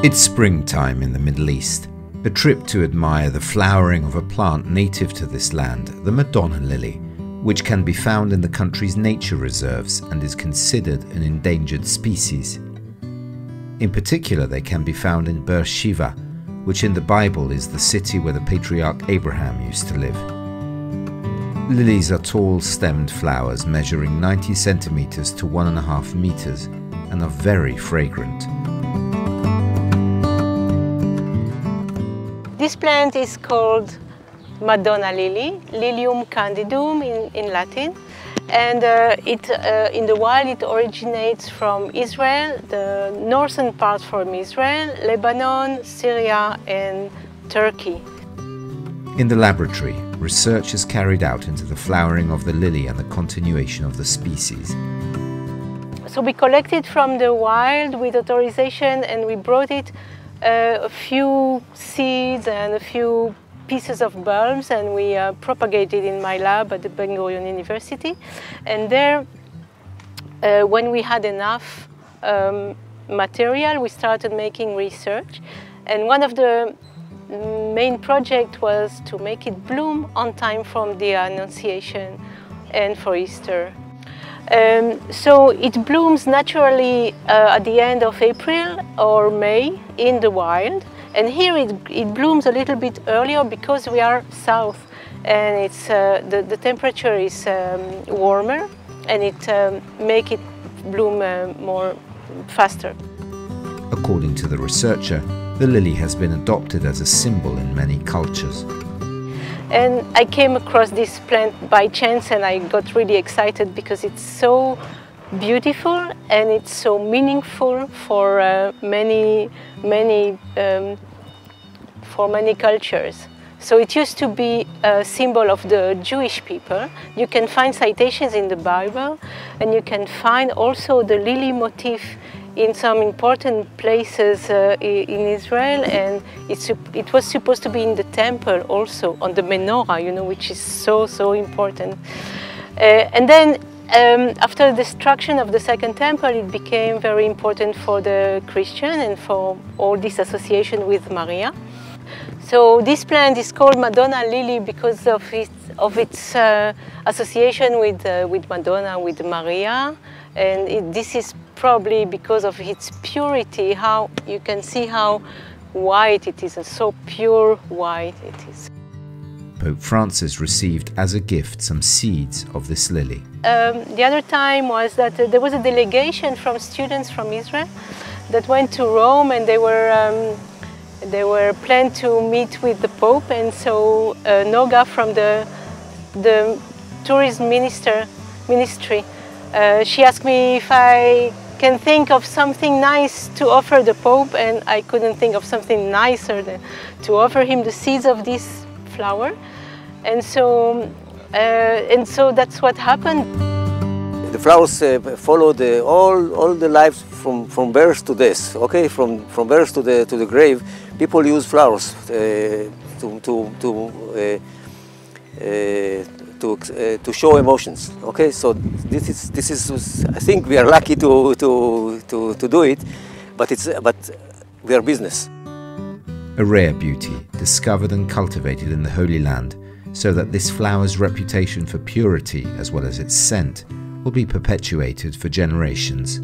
It's springtime in the Middle East, a trip to admire the flowering of a plant native to this land, the Madonna Lily, which can be found in the country's nature reserves and is considered an endangered species. In particular, they can be found in Beersheba, which in the Bible is the city where the patriarch Abraham used to live. Lilies are tall stemmed flowers measuring 90 centimeters to 1.5 meters and are very fragrant. This plant is called Madonna Lily, Lilium candidum in Latin, and in the wild it originates from Israel, the northern part from Israel, Lebanon, Syria and Turkey. In the laboratory, research is carried out into the flowering of the lily and the continuation of the species. So we collected from the wild with authorization and we brought it a few seeds and a few pieces of bulbs, and we propagated in my lab at the Ben Gurion University. And there, when we had enough material, we started making research. And one of the main projects was to make it bloom on time from the Annunciation and for Easter. So it blooms naturally at the end of April or May in the wild, and here it blooms a little bit earlier because we are south and it's, the temperature is warmer, and it makes it bloom more faster. According to the researcher, the lily has been adopted as a symbol in many cultures. And I came across this plant by chance and I got really excited because it's so beautiful and it's so meaningful for many cultures. So it used to be a symbol of the Jewish people. You can find citations in the Bible, and you can find also the lily motif in some important places in Israel, and it was supposed to be in the temple also, on the menorah, you know, which is so important. And then after the destruction of the Second Temple, it became very important for the Christian and for all this association with Maria. So this plant is called Madonna Lily because of its association with Madonna, with Maria, and this is probably because of its purity. How you can see how white it is, and so pure white it is. Pope Francis received as a gift some seeds of this lily. The other time was that there was a delegation from students from Israel that went to Rome, and they were planned to meet with the Pope, and so Noga from the tourism ministry, she asked me if I can think of something nice to offer the Pope, and I couldn't think of something nicer than to offer him the seeds of this flower, and so that's what happened. The flowers follow all the lives from birth to death. Okay, from birth to the grave, people use flowers to show emotions. Okay, so this is I think we are lucky to do it, but we are business. A rare beauty, discovered and cultivated in the Holy Land, so that this flower's reputation for purity as well as its scent will be perpetuated for generations.